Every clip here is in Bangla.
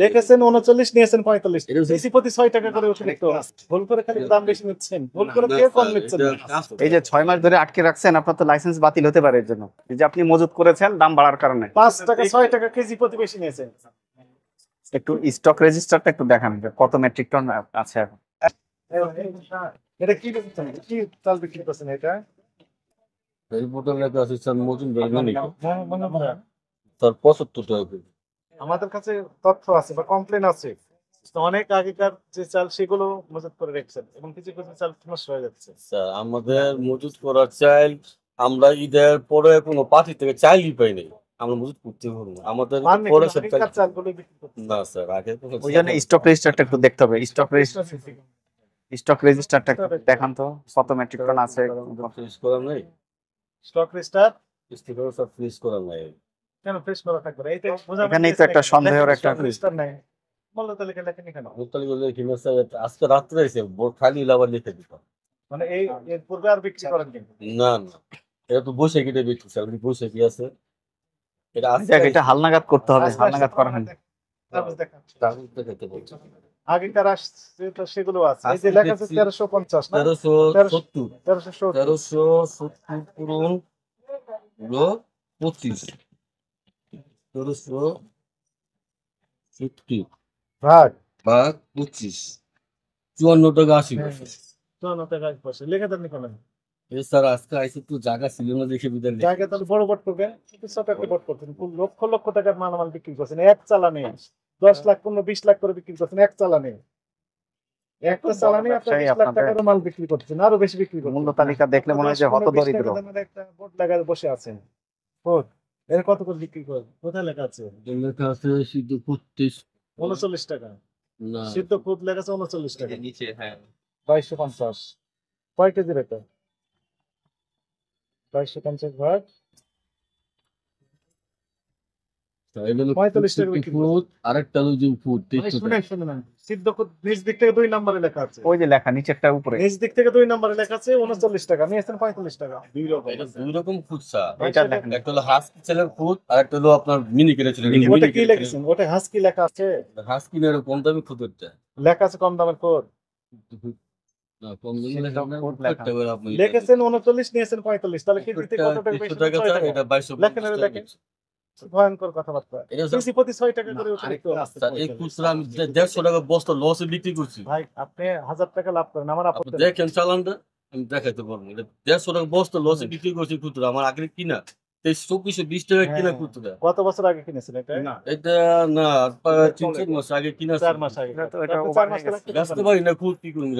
দেখেছেন 39 নিয়েছেন 45, সিসি প্রতি 6 টাকা করে অতিরিক্ত। ভুল করে খালি দাম বেশি নিচ্ছেন, ভুল করে কে কম নিচ্ছেন। এই যে 6 মাস ধরে আটকে রাখছেন, আপনার তো লাইসেন্স বাতিল হতে পারে এর জন্য, এই যে আপনি মজুত করেছেন দাম বাড়ার কারণে। 5 টাকা 6 টাকা কেজি প্রতি বেশি নিয়েছেন। একটু স্টক রেজিস্টারটা একটু দেখান, কত মেট্রিক টন আছে এখন। এটা কি করছেন, কি চাল বিক্রি করছেন এটা? এই বোতল লেখা আছে স্যার মজুন বেরমানি হ্যাঁ, মনে হয়। তার 75 টাকা করে। আমাদের কাছে তথ্য আছে বা কমপ্লেন আছে, অনেক আগেকার যে চাল সেগুলো মজুত করে রেখেছেন এবং কিছু কিছু চাল নষ্ট হয়ে যাচ্ছে। স্যার আমাদের মজুত করার চাইল আমরা ঈদের পরে কোনো পার্টি থেকে চাইলই পাই নাই, আমরা মজুত করতে পারবো না। আমাদের মানে পরে সব আগেকার চালগুলো বিক্রি করতে না স্যার আগে কোনো ওই জন্য স্টক রেজিস্টারটা একটু দেখতে হবে। স্টক রেজিস্টারটা একটু দেখান তো, কত মেট্রিক টন আছে। ফ্রিজ করা নাই, স্টক রেজিস্টার স্টিকার সব ফ্রিজ করা নাই। কেন ফ্রেশ করা থাকবে না? এইটা এখানেই তো একটা সন্দেহের একটা রেজিস্টার নাই, মূল্য তালিকা লেখেন কেন? মোতালি বলে কিনা স্যার আজকে রাত্রে এসে বোর্ড খালি আবার লিখে দিত। মানে এই এর পূর্বে আর বিক্রি করেন কিন্তু? না না এটা তো বসে কিনে বিক্রি স্যার, বসে কি আছে এটা আজকে এটা হালনাগাদ করতে হবে, হালনাগাদ করা হয় না। তারপর দেখেন তারপর দেখাতে বলছি আগেকার আসছে তো সেগুলো আছে। এই যে লেখা আছে 1350 না 1370 1370 1370 পূরণ হলো 25 1370 ভাগ ভাগ 25 54 টাকা 80 পয়সা। 54 টাকা 80 পয়সা লেখা দেন কেন? এই স্যার আজকে আইসে তো জায়গা ছিল না দেখে বিদায় লিখে। জায়গা তাহলে বড় বট করবে, ছোট একটা বট করতেন। লক্ষ লক্ষ টাকার মালামাল বিক্রি করছেন এক চালানে, 10 লাখ 15 20 লাখ করে বিক্রি করছেন এক চালানে। একটা চালানে আপনি 20 লাখ টাকার মাল বিক্রি করছেন, আরো বেশি বিক্রি করছেন। মূল্য তালিকা দেখলে মনে হয় যে হত দরিদ্র। একটা বোর্ড লাগায় বসে আছেন। বোর্ড এর কত করে বিক্রি করেন? কোথায় লেখা আছে? লেখা আছে সিদ্ধ 35 39 টাকা। না সিদ্ধ খুদ লেখা আছে 39 টাকা। নিচে হ্যাঁ 2250 কয় কেজির এটা? 2250 ভাগ 45 টাকা বিক্রি করছেন। ফুট আরেকটা হলো যে ফুট 23 টাকা। শুনেন সিদ্ধ খুদ নিচ দিক থেকে 2 নম্বরে লেখা আছে। ওই যে লেখা নিচেরটা উপরে, নিচ দিক থেকে 2 নম্বরে লেখা আছে 39 টাকা, নিয়েছেন 45 টাকা। দুই রকম এটা দুই রকম ফুট স্যার। এটা দেখেন। একটা হলো হাস্কি ছেলের ফুট আর একটা হলো আপনার মিনি কেটে ছেলের। ওটা কি লিখেছেন? ওটা হাস্কি লেখা আছে, হাস্কি এর কম দামি ফুটেরটা লেখা আছে কম দামের কোড। না কম দামি সেটা লেখা না ফুট লেখা। ফুটটা করে আপনি লিখেছেন 39 নিয়েছেন 45, তাহলে কেজিতে কত টাকা বেশি? 300 টাকা 6 স্যার টাকা। এটা 2250 লেখেন আর লেখেন। ভয়ঙ্কর কথাবার্তা। এটা স্যার কেজি প্রতি 6 টাকা করে অতিরিক্ত। স্যার এই খুচরা আমি 150 টাকা বস্তা লসে বিক্রি করছি। ভাই আপনি 1000 টাকা লাভ করেন, আমার আপনি আপত্তি নেই। দেখেন চালানটা আমি দেখাইতে পারবো। এটা 150 টাকা বস্তা লসে বিক্রি করছি খুচরা, আমার আগে কিনা 2420 টাকা কিনা খুচরা। কত বছর আগে কিনেছেন এটা? এটা না 3-4 মাস আগে কিনা 4 মাস আগে। এটা তো এটা আপনি over 4 মাস হয়ে গেছে। আগে ব্যস্ত পারি না খুব কি করুন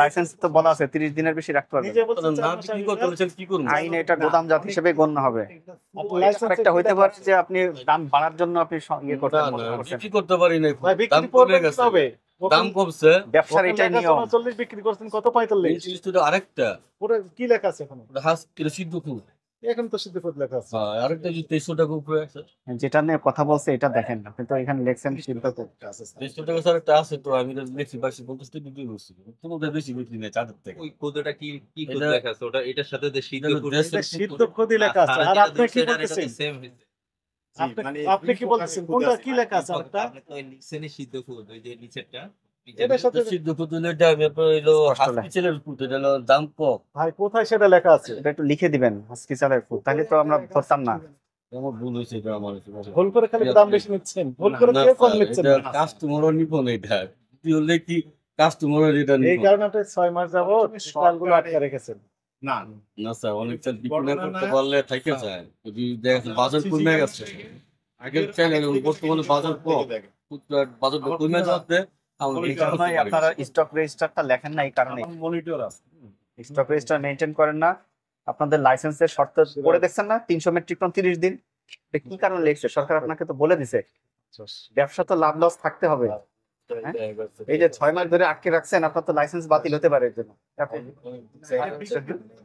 লাইসেন্স তো বলা আছে 30 দিনের বেশি রাখতে পারবেন। নিজে বলছেন না 4 মাস বিক্রি আগে। করতে বলেছেন কি করুন আইনে এটা গোদামজাত হিসেবে গণ্য হবে। লাইসেন্স একটা হইতে পারে যে আপনি দাম বাড়ার জন্য আপনি ইয়ে করতে না না বিক্রি করতে পারি না, ভাই দাম বিক্রি কমে করবেন গেছে, কিভাবে? দাম কমছে। ব্যবসার এটাই নিয়ম। 39 বিক্রি করছেন কত? 45। 30 টাকা আরেকটা পুরো কি লেখা আছে এখন? ওটা হাস কিলো সিদ্ধ খুব। এখন তো সিদ্ধ খুদ লেখা আছে। হ্যাঁ আরেকটা যে 2300 টাকা উপরে আছে। যেটা নিয়ে কথা বলছে এটা দেখেন না, কিন্তু এখানে লেখছেন সিদ্ধ খুদ। 2300 টাকা স্যার একটা আছে তো আমি দেখছি 2250 টাকা বিক্রি করছি। তোমাদের বেশি বিক্রি নেই চাঁদের থেকে। ওই কোডটা কি কি কোড এটা- লেখা আছে ওটা এটার সাথে যে সিদ্ধ এটা কোড দেশের এটা সিদ্ধ খুদই লেখা আছে। আর আপনি কি বলতেছেন? সেম হইছে আপনি কি বলতেছেন? কোনটা কি লেখা আছে আরেকটা? আপনি তো লিখছেনই সিদ্ধ কোড ওই যে নিচেরটা এটার সাথে সিদ্ধ খুদ হলে এটা আমি আপনার হলো হাসকি ছেলের খুদ, এটা হলো দাম কম। ভাই কোথায় সেটা লেখা আছে? এটা একটু লিখে দিবেন হাস্কি চালের খুদ, তাহলে তো আমরা ধরতাম না। আমার ভুল হয়েছে এটা আমার। ভুল করে খালি দাম বেশি নিচ্ছেন, ভুল করে না কে কম স্যার, নিচ্ছেন? এটা কাস্টমারও নিব না, এটা কি হলে কি কাস্টমারও এটা এই নিব কারণে আপনি 6 মাস যাবত চালগুলো আটকে রেখেছেন। না স্যার। অনেক চাল বিক্রি করতে পারলে থাকে যায়, যদি দেখেন বাজার কমে গেছে আগের চাল বর্তমানে বাজার কম, বাজার কমে যাচ্ছে এই জন্যই আপনারা স্টক রেজিস্টারটা লেখেন না, এই কারণে মনিটর আছে। স্টক রেজিস্টার মেইনটেইন করেন না। আপনাদের লাইসেন্সের শর্ত পড়ে দেখছেন না, 300 মেট্রিক টন 30 দিন। এটা কি কারণে লিখছে? সরকার আপনাকে তো বলে দিছে ব্যবসা তো লাভ লস থাকতে হবে। এই যে 6 মাস ধরে আটকে রাখছেন, আপনার তো লাইসেন্স বাতিল হতে পারে এর জন্য।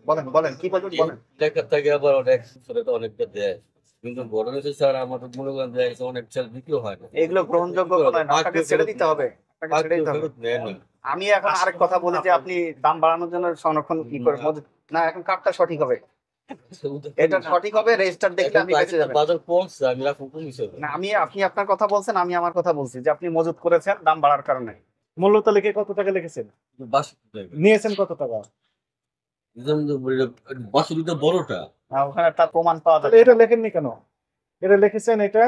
বলেন বলেন কি বলবেন বলেন। টাকা থেকে আবার অনেক সেটা তো অনেকটা দেয়, কিন্তু বড় হয়েছে স্যার আমাদের মনে করেন দেয় অনেক চাল বিক্রি হয় না। এগুলো গ্রহণযোগ্য নয়, আপনাকে ছেড়ে দিতে হবে। আপনাকে ছেড়ে দিতে হবে। ফেরত নেয় না। আমি এখন আরেক কথা বলি যে আপনি দাম বাড়ানোর জন্য সংরক্ষণ কি করে না, এখন কার্ডটা সঠিক হবে। এটা সঠিক হবে, রেজিস্টার দেখলে আপনি বেঁচে যাবেন। বাজার কমছে, আমি রাখুন কমিছে। না, আপনি আপনার কথা বলছেন, আমি আমার কথা বলছি যে আপনি মজুত করেছেন দাম বাড়ার কারণে। মূল্য তালিকা কত টাকা লিখেছেন, বাসি নিয়েছেন কত টাকা? বাসুরিটা বড়টা। ওখানে তার প্রমাণ পাওয়া তাহলে যাবে। এটা লেখেননি কেন? এটা লিখেছেন, এটা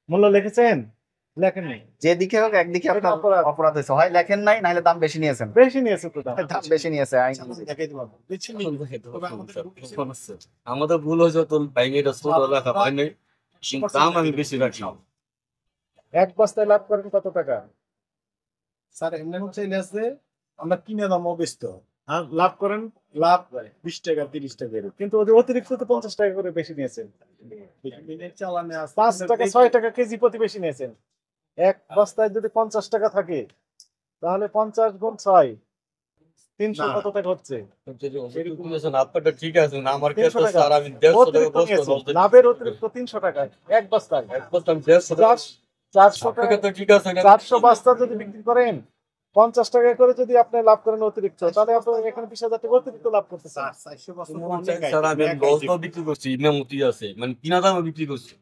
মূল্য লিখেছেন, লেখেননি। যেদিকে হোক একদিকে আপনার অপরাধ। অপরাধ হয়েছে, হয় লেখেন নাই নাহলে দাম বেশি নিয়েছেন। বেশি নিয়েছে তো দাম। দাম বেশি নিয়েছে আইন আমাদের ভুল হয়েছে, তো ব্যাংকে এটা ছোট লেখা হয় নাই, কিন্তু দাম আমি বেশি রাখি। এক বস্তায় লাভ করেন কত টাকা? স্যার এমনি চাইলে আছে আমরা কিনে দামও বেচতে হয়। আর লাভ করেন লাভ 20 টাকা 30 টাকা এরকম। কিন্তু ওদের অতিরিক্ত তো 50 টাকা করে বেশি নিয়েছেন। মিনের চালানে আছে 5 টাকা 6 টাকা কেজি প্রতি বেশি নিয়েছেন। এক বস্তায় যদি 50 টাকা থাকে তাহলে 50 গুণ 6 300 না। কত টাকা হচ্ছে? আপনারটা ঠিক আছে না, আমার 300 কাছে টাকা। স্যার আমি 150 টাকা অতিরিক্ত বস্তু নিয়েছেন। লাভের অতিরিক্ত 300 টাকা এক বস্তায়। এক বস্তা আমি 150 টাকা। 400 আপনার টাকা, কাছে ঠিক আছে না? 400 বস্তা যদি বিক্রি করেন 50 টাকা করে যদি আপনি লাভ করেন অতিরিক্ত, তাহলে আপনি এখানে 20,000 টাকা অতিরিক্ত লাভ করতেছেন। স্যার 400 বছর স্যার আমি লসও বিক্রি করছি, মেমতি আছে, মানে কিনা দামে বিক্রি করছি,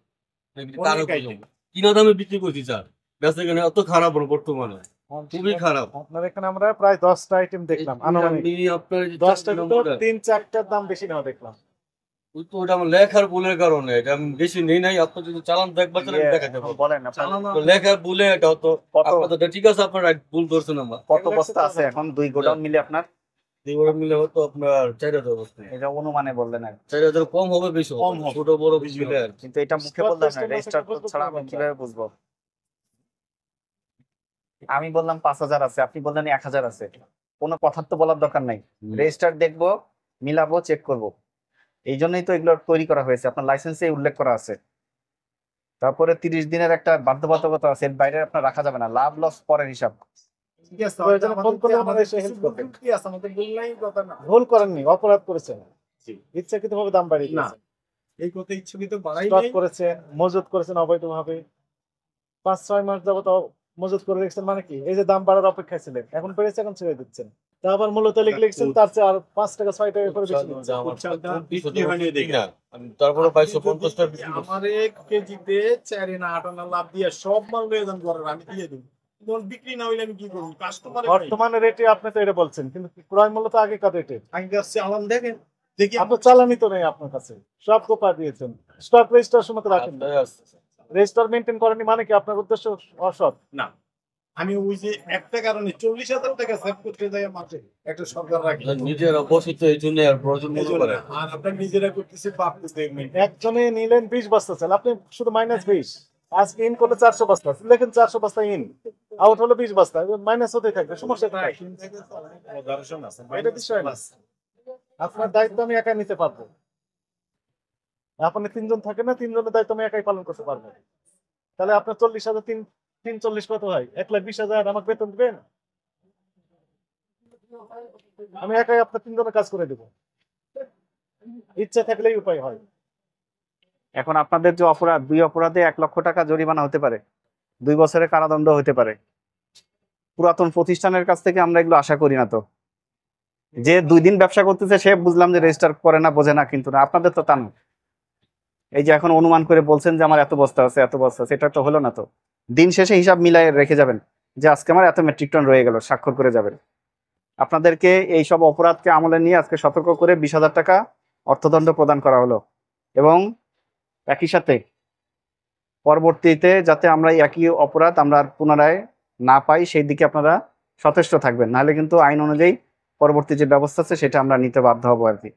কারো কিনা দামে বিক্রি করছি স্যার। বেচা কেনা এত খারাপ হলো বর্তমানে, খুবই খারাপ। আপনার এখানে আমরা প্রায় 10টা আইটেম দেখলাম, আনুমানিক আমি আপনার 10টার ভিতর 3-4টার দাম বেশি নেওয়া দেখলাম। ওটা আমার লেখার ভুলের কারণে, এটা আমি বেশি নেই নাই। আপনার যদি চালান দেখবার চালান দেখাতে পারবো। বলেন আপনার তো লেখার ভুলে এটা হতো। কত আপনাদের ঠিক আছে, আপনার ভুল করছেন আমার। কত বস্তা আছে এখন দুই গোডাউন মিলে আপনার? দুইবার মিলে হতো আপনার 4,000 অবস্থা। এটা অনুমানে বললেন আর 4,000 কম হবে বেশি হবে? কম হবে। ছোট বড় মিলে আর কি। কিন্তু এটা মুখে Stock বললেন না, system রেজিস্টার আছে, বুঝবো ছাড়া আমি কিভাবে কিভাবে বুঝবো? আমি বললাম 5,000 আছে, আপনি বললেন 1,000 আছে। কোনো কথার তো বলার দরকার নাই, রেজিস্টার দেখবো, মিলাবো, চেক করব। এই জন্যই তো এগুলো তৈরি করা হয়েছে, আপনার লাইসেন্সে উল্লেখ করা আছে। তারপরে 30 দিনের একটা বাধ্যবাধকতা আছে, এর বাইরে আপনার রাখা যাবে না, লাভ লস পরের হিসাব। ঠিক আছে প্রয়োজনে আমাদের ফোন করলে আমাদের আমাদের এসে help করবেন। কি আছে আমাদের বললেই কথা না। ভুল করেননি, অপরাধ করেছেন, ইচ্ছাকৃতভাবে দাম বাড়িয়ে না। দিয়েছেন, এই কথা ইচ্ছাকৃত বাড়াই স্টক নাই। করেছেন, মজুত করেছেন অবৈধভাবে, 5-6 মাস যাবত মজুত করে রেখেছেন। মানে কি, এই যে দাম বাড়ার অপেক্ষায় ছিলেন, এখন বেড়েছে, এখন ছেড়ে দিচ্ছেন। তা আবার মূল্য তালিকা লিখছেন, তার চেয়ে আর 5 টাকা 6 টাকা করে বেশি নিচ্ছেন। আমার চালটা 20 বিক্রি হয়নি দেখে। না, আমি তারপরে 250 টাকা বিক্রি করছি। আমার এক কেজিতে 4 না 8 আনা লাভ দিয়ে সব মাল লয়ে যান ঘরের, আমি দিয়ে দিই। যখন বিক্রি না হইলে আমি কি করব? কাস্টমার বর্তমানে রেটে আপনি তো এটা বলছেন, কিন্তু ক্রয় মূল্য তো আগেকার রেটে। আগেকার চালান দেখেন দেখি আপনার চালানি তো নেই আপনার কাছে, সব কোপা দিয়েছেন, স্টক রেজিস্টার সময় রাখেন, আপনার আছে। রেজিস্টার মেনটেন করেনি। মানে কি আপনার উদ্দেশ্য অসৎ? না, আমি ওই যে একটা কারণে 40,000 টাকা সেভ করতে যাই মাসে একটা সরকার রাখি। নিজের অবস্থিত এই জন্য আর প্রয়োজন মনে করে। আর আপনার নিজেরা করতেছে বাপ দেখবেন। একজনে নিলেন 20 বস্তা চাল, আপনি শুধু -20, আজকে ইন করলে 400 বস্তা, লেখেন 400 বস্তা ইন, আউট হলো 20 বস্তা, মাইনাস হতে থাকবে, সমস্যা কোথায়? এটা বিষয় না। আপনার দায়িত্ব আমি একাই নিতে পারবো। আপনি 3 জন থাকে না, 3 জনের দায়িত্ব আমি একাই পালন করতে পারবো। তাহলে আপনার 40,000 340 কত হয়? 1,20,000 আমাকে বেতন দিবেন? আমি একাই আপনার 3 জনের কাজ করে দেবো, ইচ্ছা থাকলেই উপায় হয়। এখন আপনাদের যে অপরাধ, 2 অপরাধে 1 লক্ষ টাকা জরিমানা হতে পারে, 2 বছরের কারাদণ্ড হতে পারে। পুরাতন প্রতিষ্ঠানের কাছ থেকে আমরা এগুলো আশা করি না। তো যে 2 দিন ব্যবসা করতেছে সে বুঝলাম যে রেজিস্টার করে না, বোঝে না, কিন্তু না, আপনাদের তো তা না। এই যে এখন অনুমান করে বলছেন যে আমার এত বস্তা আছে, এত বস্তা আছে, এটা তো হলো না। তো দিন শেষে হিসাব মিলাই রেখে যাবেন যে আজকে আমার এত মেট্রিক টন রয়ে গেল, স্বাক্ষর করে যাবেন। আপনাদেরকে এই সব অপরাধকে আমলে নিয়ে আজকে সতর্ক করে 20,000 টাকা অর্থদণ্ড প্রদান করা হলো, এবং একই সাথে পরবর্তীতে যাতে আমরা একই অপরাধ আমরা আর পুনরায় না পাই সেই দিকে আপনারা সচেষ্ট থাকবেন, নাহলে কিন্তু আইন অনুযায়ী পরবর্তী যে ব্যবস্থা আছে সেটা আমরা নিতে বাধ্য হবো আর কি।